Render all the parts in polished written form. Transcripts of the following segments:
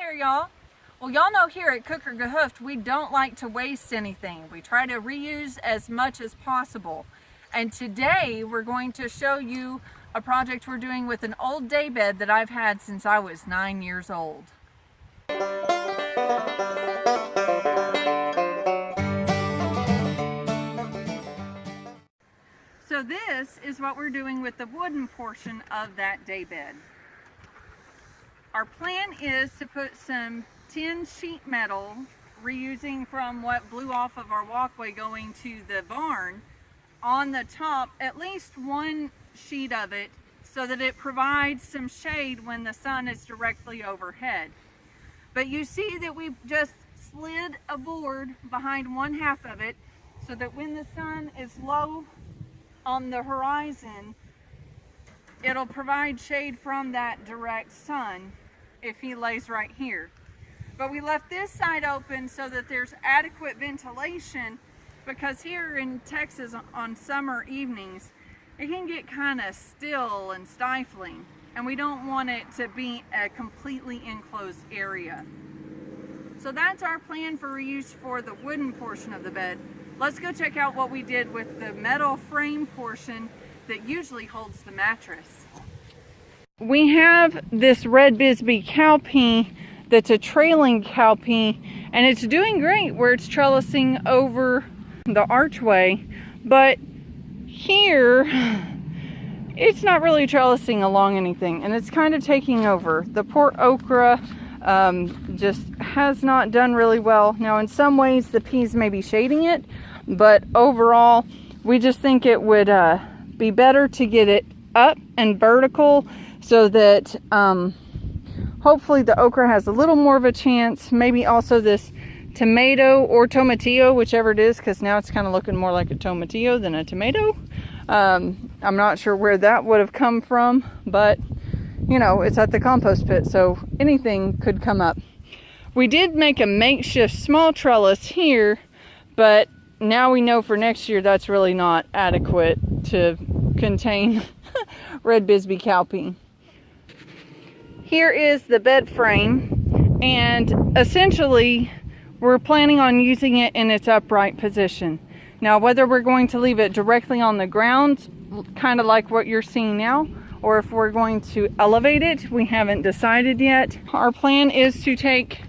there, y'all. Well, y'all know here at Kooker Gehoofd, we don't like to waste anything. We try to reuse as much as possible. And today we're going to show you a project we're doing with an old daybed that I've had since I was 9 years old. So this is what we're doing with the wooden portion of that daybed. Our plan is to put some tin sheet metal, reusing from what blew off of our walkway going to the barn, on the top, at least one sheet of it, so that it provides some shade when the sun is directly overhead. But you see that we've just slid a board behind one half of it so that when the sun is low on the horizon, it'll provide shade from that direct sun if he lays right here. But we left this side open so that there's adequate ventilation, because here in Texas on summer evenings it can get kind of still and stifling, and we don't want it to be a completely enclosed area. So that's our plan for reuse for the wooden portion of the bed. Let's go check out what we did with the metal frame portion that usually holds the mattress. We have this red Bisbee cowpea that's a trailing cowpea, and it's doing great where it's trellising over the archway, but here it's not really trellising along anything, and it's kind of taking over. The poor okra just has not done really well. Now in some ways the peas may be shading it, but overall we just think it would be better to get it up and vertical so that hopefully the okra has a little more of a chance. Maybe also this tomato or tomatillo, whichever it is, because now it's kind of looking more like a tomatillo than a tomato. I'm not sure where that would have come from, but you know, it's at the compost pit, so anything could come up. We did make a makeshift small trellis here, but now we know for next year that's really not adequate to contain red Bisbee cowpea. Here is the bed frame, and essentially we're planning on using it in its upright position. Now whether we're going to leave it directly on the ground, kind of like what you're seeing now, or if we're going to elevate it, we haven't decided yet. Our plan is to take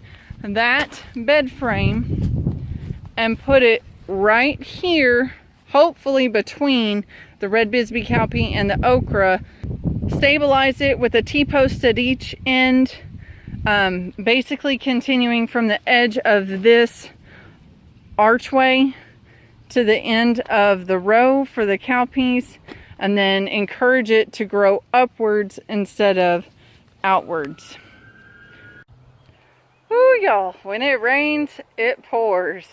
that bed frame and put it right here, hopefully between the red Bisbee cowpea and the okra, stabilize it with a T-post at each end, basically continuing from the edge of this archway to the end of the row for the cowpeas, and then encourage it to grow upwards instead of outwards. Ooh, y'all, when it rains, it pours.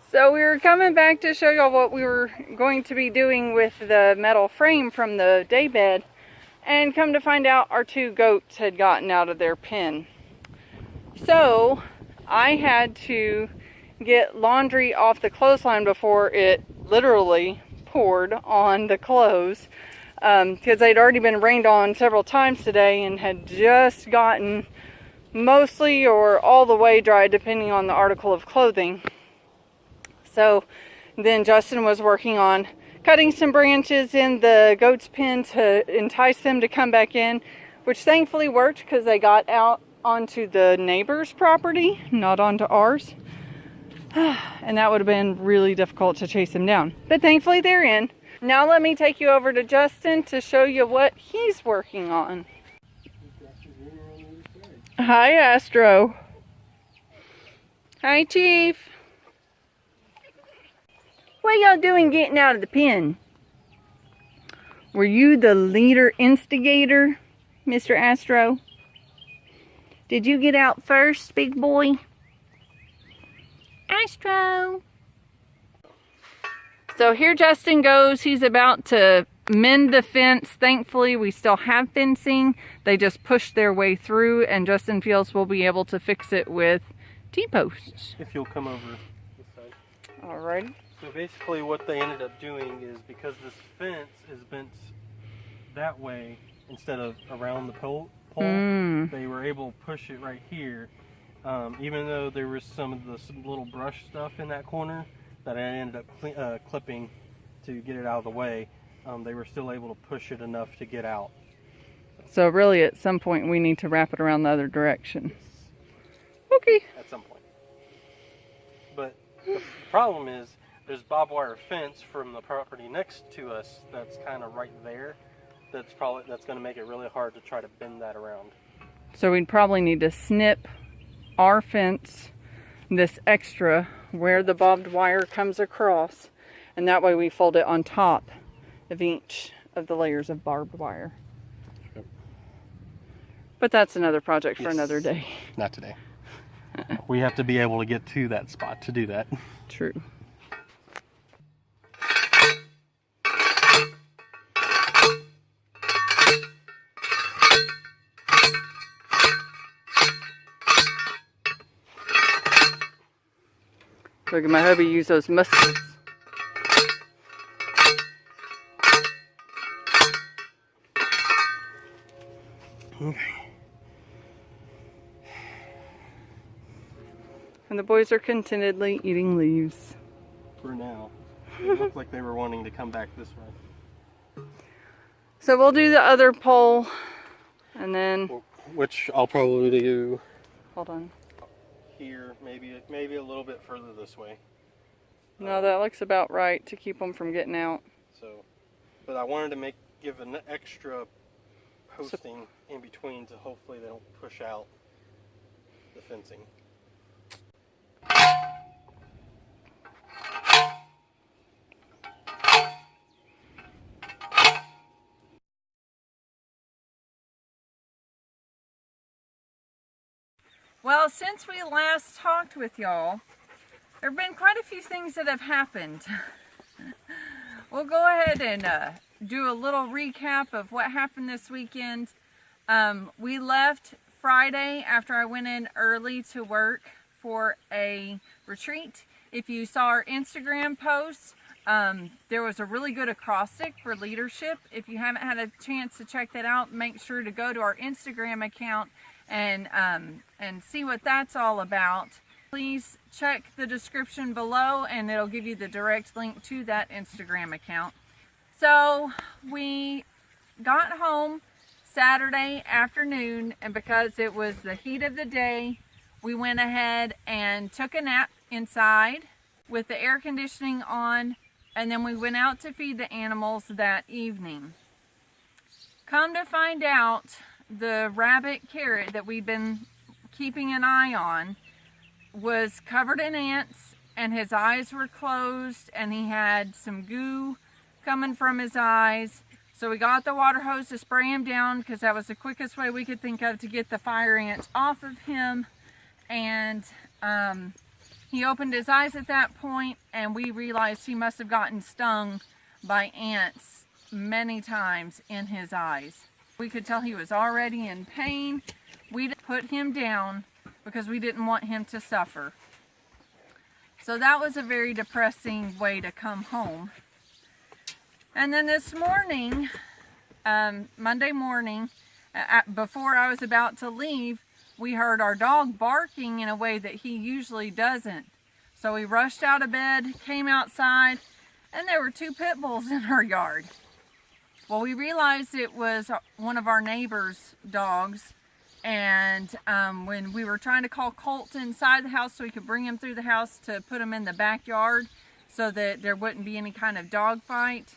So we were coming back to show y'all what we were going to be doing with the metal frame from the daybed, and come to find out our two goats had gotten out of their pen. So I had to get laundry off the clothesline before it literally poured on the clothes, because they'd already been rained on several times today and had just gotten mostly or all the way dry depending on the article of clothing. So then Justin was working on cutting some branches in the goat's pen to entice them to come back in, which thankfully worked because they got out onto the neighbor's property, not onto ours. And that would have been really difficult to chase them down. But thankfully they're in. Now let me take you over to Justin to show you what he's working on. Hi, Astro. Hi, Chief. What y'all doing getting out of the pen? Were you the leader instigator, Mr. Astro? Did you get out first, big boy? Astro. So here Justin goes. He's about to mend the fence. Thankfully, we still have fencing. They just pushed their way through, and Justin feels we'll be able to fix it with T-posts. If you'll come over this side. Alrighty. So basically what they ended up doing is, because this fence is bent that way instead of around the pole, they were able to push it right here. Even though there was some of this little brush stuff in that corner that I ended up clipping to get it out of the way, they were still able to push it enough to get out. So really at some point we need to wrap it around the other direction. Okay. At some point. But the problem is there's barbed wire fence from the property next to us that's kind of right there. That's going to make it really hard to try to bend that around. So we'd probably need to snip our fence, this extra, where the barbed wire comes across, and that way we fold it on top of each of the layers of barbed wire. Yep. But that's another project for another day. Not today. We have to be able to get to that spot to do that. True. Look at my hubby use those muscles. Okay. And the boys are contentedly eating leaves. For now. It looked like they were wanting to come back this way. So we'll do the other pole, and then... Which I'll probably do... Hold on. Here, maybe a little bit further this way. No, that looks about right to keep them from getting out. So, but I wanted to give an extra posting in between to hopefully they don't push out the fencing. Well, since we last talked with y'all, there have been quite a few things that have happened. We'll go ahead and do a little recap of what happened this weekend. We left Friday after I went in early to work for a retreat. If you saw our Instagram posts, there was a really good acrostic for leadership. If you haven't had a chance to check that out, make sure to go to our Instagram account and see what that's all about. Please check the description below and it'll give you the direct link to that Instagram account. So we got home Saturday afternoon, and because it was the heat of the day, we went ahead and took a nap inside with the air conditioning on, and then we went out to feed the animals that evening. Come to find out, the rabbit Carrot that we'd been keeping an eye on was covered in ants, and his eyes were closed, and he had some goo coming from his eyes. So we got the water hose to spray him down because that was the quickest way we could think of to get the fire ants off of him. And he opened his eyes at that point, and we realized he must have gotten stung by ants many times in his eyes. We could tell he was already in pain. We put him down because we didn't want him to suffer. So that was a very depressing way to come home. And then this morning, Monday morning, before I was about to leave, we heard our dog barking in a way that he usually doesn't. So we rushed out of bed, came outside, and there were 2 pit bulls in our yard. Well, we realized it was one of our neighbor's dogs, and when we were trying to call Colt inside the house so we could bring him through the house to put him in the backyard so that there wouldn't be any kind of dog fight,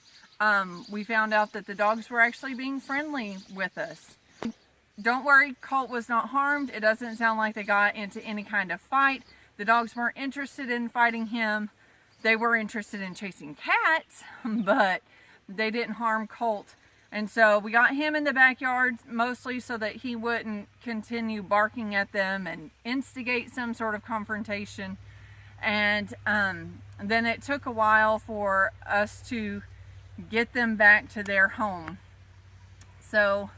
we found out that the dogs were actually being friendly with us. Don't worry, Colt was not harmed. It doesn't sound like they got into any kind of fight. The dogs weren't interested in fighting him. They were interested in chasing cats, but they didn't harm Colt. And so we got him in the backyard mostly so that he wouldn't continue barking at them and instigate some sort of confrontation. And then it took a while for us to get them back to their home. So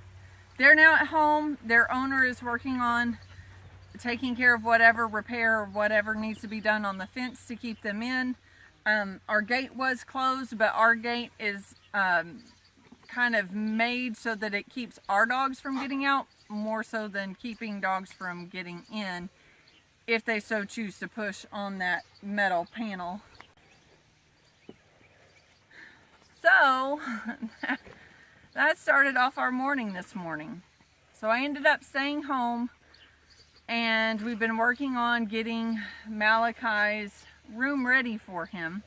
they're now at home. Their owner is working on taking care of whatever repair or whatever needs to be done on the fence to keep them in. Our gate was closed, but our gate is kind of made so that it keeps our dogs from getting out more so than keeping dogs from getting in if they so choose to push on that metal panel. So that started off our morning this morning. So I ended up staying home, and we've been working on getting Malachi's room ready for him.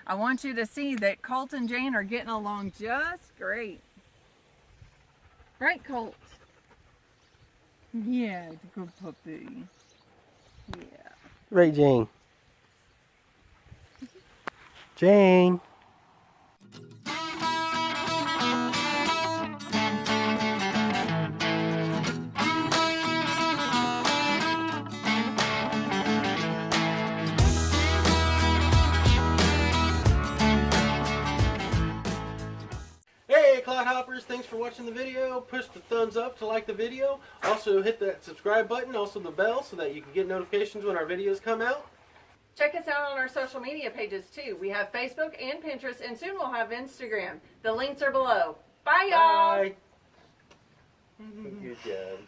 I want you to see that Colt and Jane are getting along just great. Right, Colt? Yeah, it's a good puppy. Yeah. Right, Jane. Jane. Hey Cloud Hoppers, thanks for watching the video. Push the thumbs up to like the video. Also hit that subscribe button, also the bell, so that you can get notifications when our videos come out. Check us out on our social media pages too. We have Facebook and Pinterest, and soon we'll have Instagram. The links are below. Bye, y'all. Bye. Good job.